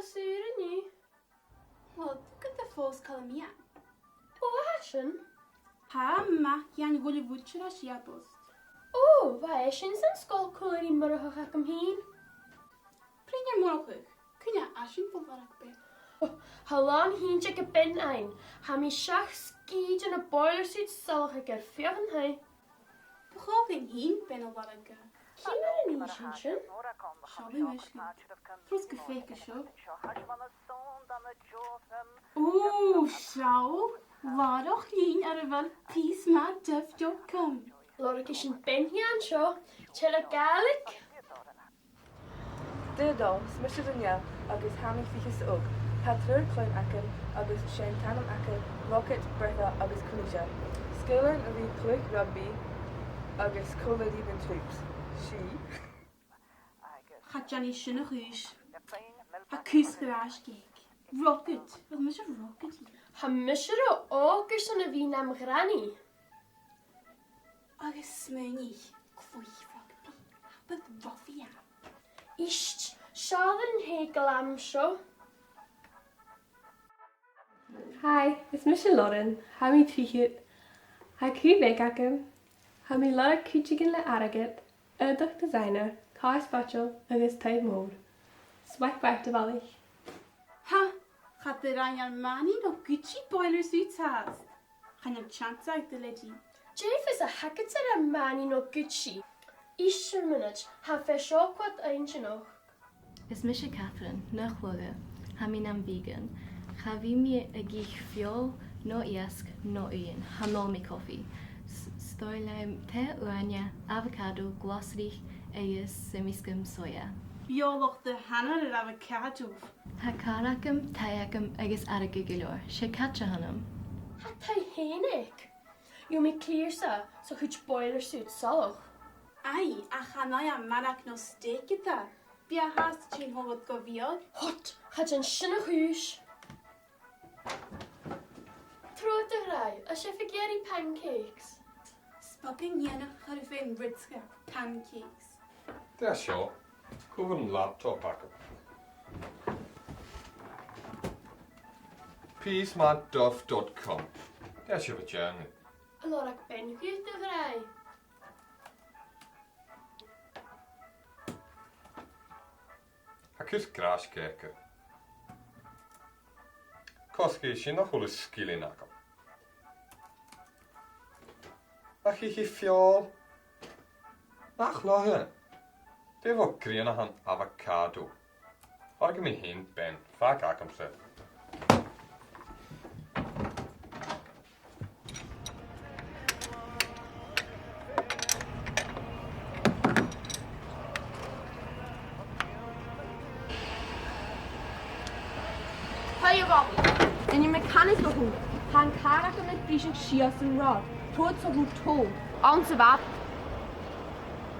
Sura nu. Wel, gyda ffos Calamia. O, hasyn? Ha, Mhicneacail gwylio fwtio'r asiabos. O, fa eisiau sy'n sgol cwlwyr i myrwch ac ymhyn. Pryd i'n mwrwch? Cynna asi'n fwlwar ac be? Halan hi'n jeg y ben ein. Ha mi siach sgyd yn y boiler sydd sylch ag erffioch yn hai. Bwchof yn hun ben o waraga. Cyn yn y sy'n? Siabi mysgu. Ffros gyffeig ysio. O, siaw. Waroch lun ar y fel Piosmathduff.com. Lor ag eisiau ben hi an sio. Tela gaelig. Dydol, smysio dynia, agos hami fichus og. Hadrwyr clyn acen, agos sien tanam acen, rocket, bertha, agos cwnisio. Sgoil yn y clwch rugby, agos colody yn troops. Si. Chadjani sy'n o chwys. A cwys garage gig. Rocket. Wel, mae sy'n rocket. Ha mysir o ogys yn y fi nam grani. Agos smyni. Clwyf rugby. Bydd roffi am. Isht, siarad yn hegel am sio. Hi, it's Michelle Lauren. Hami Trichit. Ha Kubek Akum. Hami Lara Kuchigan Le Aragat. Erdach Designer. Kai Spatial. Agus Type Mode. Swipe back to Valley. Ha, gaat er aan jouw mani nog Gucci boilers uithaast. Gaan je chance uit de lady. Jeff is a hacket er a man in o Gucci. Isht minute, ha fe sio kwad eintje nog. Is Misha Catherine, nach woge, haminam vegan. Chavi mi a gich fiol, no iask, no uyen, hamol mi coffee. Stoilem te uania, avocado, glossrich, eis, semiscum soya. Bioloch de hanner er avocado. Ha karakam, tayakam, agus aragigilor, she catcha hanum. Ha tai henig. You me clear sa, so chuch boiler suit saloch. Ai, a chanai a marak no steak ita. Bia haast chin hofod gofiod. Hot, had een sinne huis. Troed de rai, a chef geri pancakes. Spoken jena har du fin ritska pancakes. Det er sjovt. Kunne en laptop pakke. Piosmathduff.com. Det er sjovt gerne. Alor ac ben gyda de rai. Hakkus graaskijker. Koski is je nog wel eens skil in akam. Ach je fiol. Ach lohe. Det var grena han avocado. Orge min hint ben. Vaak akam se. Hey, Robbie. En je mechanical hoe. Han karak met brisig shias en rod. Troot zo goed toe. Onze wat.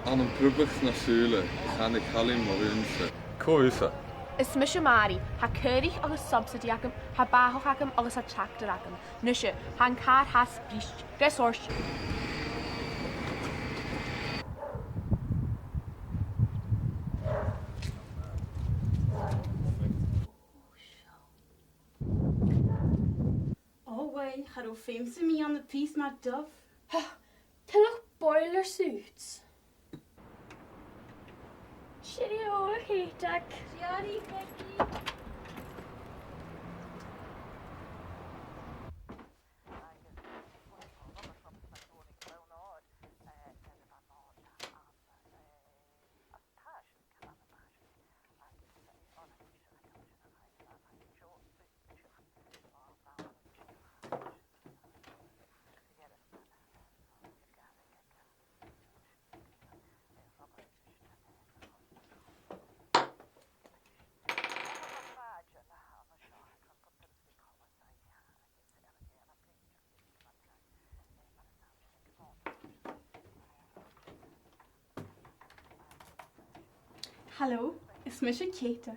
Aan een proebig naar Sgoil, gaan ik Halim Morinse. Koisa. Is misje Mari. Ha keurig agus subsidy akam. Ha bahoch akam agus ha tractor akam. Nusje. Han kar has brisig. Des ors. Ga du famous me on the Piosmathduff? Ten nog boiler suits. Cheerio, heetak. Shari, Becky. Hallo, is Mhicneacail.